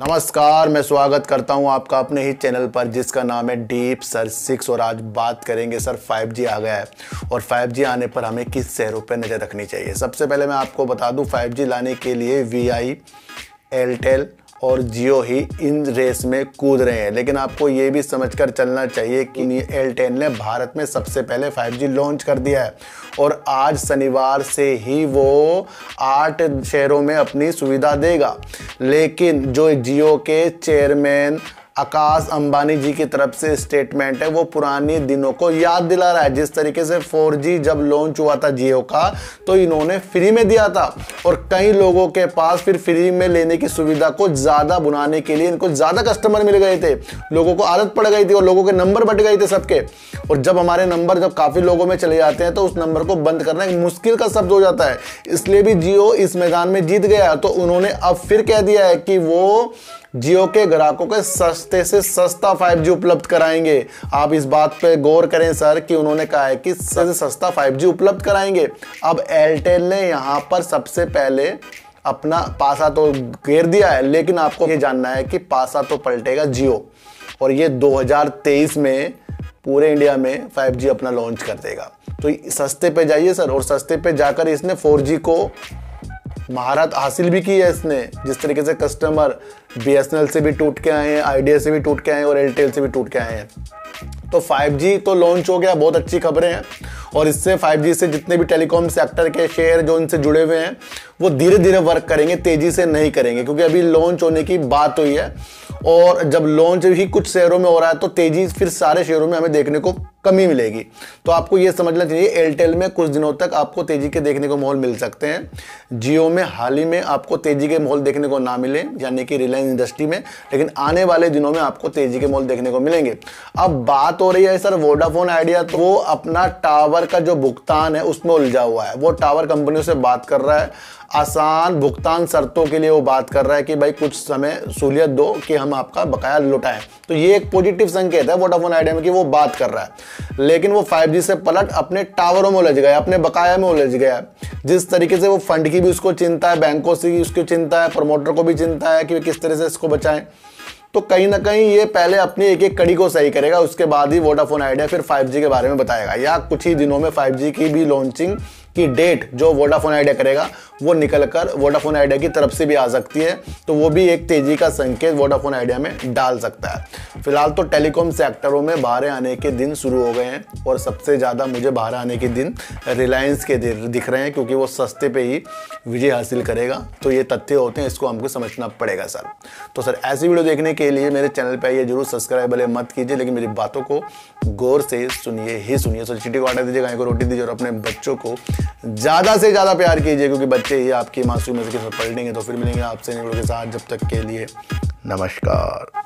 नमस्कार, मैं स्वागत करता हूं आपका अपने ही चैनल पर जिसका नाम है डीप सर्च 6। और आज बात करेंगे सर 5G आ गया है और 5G आने पर हमें किस शहरों पर नज़र रखनी चाहिए। सबसे पहले मैं आपको बता दूं 5G लाने के लिए VI, एयरटेल और जियो ही इन रेस में कूद रहे हैं। लेकिन आपको ये भी समझकर चलना चाहिए कि एयरटेल ने भारत में सबसे पहले 5G लॉन्च कर दिया है और आज शनिवार से ही वो 8 शहरों में अपनी सुविधा देगा। लेकिन जो जियो के चेयरमैन आकाश अंबानी जी की तरफ से स्टेटमेंट है वो पुराने दिनों को याद दिला रहा है। जिस तरीके से 4G जब लॉन्च हुआ था जियो का तो इन्होंने फ्री में दिया था और कई लोगों के पास फिर फ्री में लेने की सुविधा को ज़्यादा बनाने के लिए इनको ज़्यादा कस्टमर मिल गए थे, लोगों को आदत पड़ गई थी और लोगों के नंबर बढ़ गए थे सबके। और जब हमारे नंबर जब काफ़ी लोगों में चले जाते हैं तो उस नंबर को बंद करना एक मुश्किल का शब्द हो जाता है। इसलिए भी जियो इस मैदान में जीत गया। तो उन्होंने अब फिर कह दिया है कि वो जियो के ग्राहकों के सस्ते से सस्ता 5G उपलब्ध कराएंगे। आप इस बात पे गौर करें सर कि उन्होंने कहा है कि सस्ते से सस्ता 5G उपलब्ध कराएंगे। अब एयरटेल ने यहाँ पर सबसे पहले अपना पासा तो घेर दिया है, लेकिन आपको ये जानना है कि पासा तो पलटेगा जियो और ये 2023 में पूरे इंडिया में 5G अपना लॉन्च कर देगा। तो सस्ते पे जाइए सर। और सस्ते पे जाकर इसने 4G को महारत हासिल भी की है इसने। जिस तरीके से कस्टमर BSNL से भी टूट के आए हैं, आइडिया से भी टूट के आए हैं और एयरटेल से भी टूट के आए हैं। तो 5G तो लॉन्च हो गया, बहुत अच्छी खबरें हैं। और इससे 5G से जितने भी टेलीकॉम सेक्टर के शेयर जो इनसे जुड़े हुए हैं वो धीरे धीरे वर्क करेंगे, तेजी से नहीं करेंगे, क्योंकि अभी लॉन्च होने की बात हुई है और जब लॉन्च ही कुछ शहरों में हो रहा है तो तेजी फिर सारे शहरों में हमें देखने को कमी मिलेगी। तो आपको ये समझना चाहिए एयरटेल में कुछ दिनों तक आपको तेजी के देखने को माहौल मिल सकते हैं। जियो में हाल ही में आपको तेजी के माहौल देखने को ना मिले, यानी कि रिलायंस इंडस्ट्री में, लेकिन आने वाले दिनों में आपको तेजी के माहौल देखने को मिलेंगे। अब बात हो रही है सर वोडाफोन आइडिया, तो वो अपना टावर का जो भुगतान है उसमें उलझा हुआ है। वो टावर कंपनियों से बात कर रहा है, आसान भुगतान शर्तों के लिए वो बात कर रहा है कि भाई कुछ समय सहूलियत दो कि हम आपका बकाया लौटाएं। तो ये एक पॉजिटिव संकेत है वोडाफोन आइडिया में कि वो बात कर रहा है। लेकिन वो 5G से पलट अपने टावरों में उलझ गया, अपने बकाया में उलझ गया। जिस तरीके से वो फंड की भी उसको चिंता है, बैंकों से भी उसकी चिंता है, प्रमोटर को भी चिंता है कि वे किस तरह से इसको बचाएं। तो कहीं ना कहीं ये पहले अपनी एक एक कड़ी को सही करेगा, उसके बाद ही वोडाफोन आइडिया फिर 5G के बारे में बताएगा, या कुछ ही दिनों में 5G की भी लॉन्चिंग की डेट जो वोडाफोन आइडिया करेगा वो निकलकर वोडाफोन आइडिया की तरफ से भी आ सकती है। तो वो भी एक तेजी का संकेत वोडाफोन आइडिया में डाल सकता है। फिलहाल तो टेलीकॉम सेक्टरों में बाहर आने के दिन शुरू हो गए हैं और सबसे ज़्यादा मुझे बाहर आने के दिन रिलायंस के दिख रहे हैं, क्योंकि वो सस्ते पे ही विजय हासिल करेगा। तो ये तथ्य होते हैं, इसको हमको समझना पड़ेगा सर। तो सर ऐसी वीडियो देखने के लिए मेरे चैनल पर आइए, जरूर सब्सक्राइब भले मत कीजिए, लेकिन मेरी बातों को गौर से सुनिए ही सुनिए। तो चीटी को आटा दीजिए, गाय को रोटी दीजिए और अपने बच्चों को ज़्यादा से ज़्यादा प्यार कीजिए, क्योंकि बच्चे ही आपकी मासूमियत के साथ पलटेंगे। तो फिर मिलेंगे आपसे वीडियो के साथ, जब तक के लिए नमस्कार।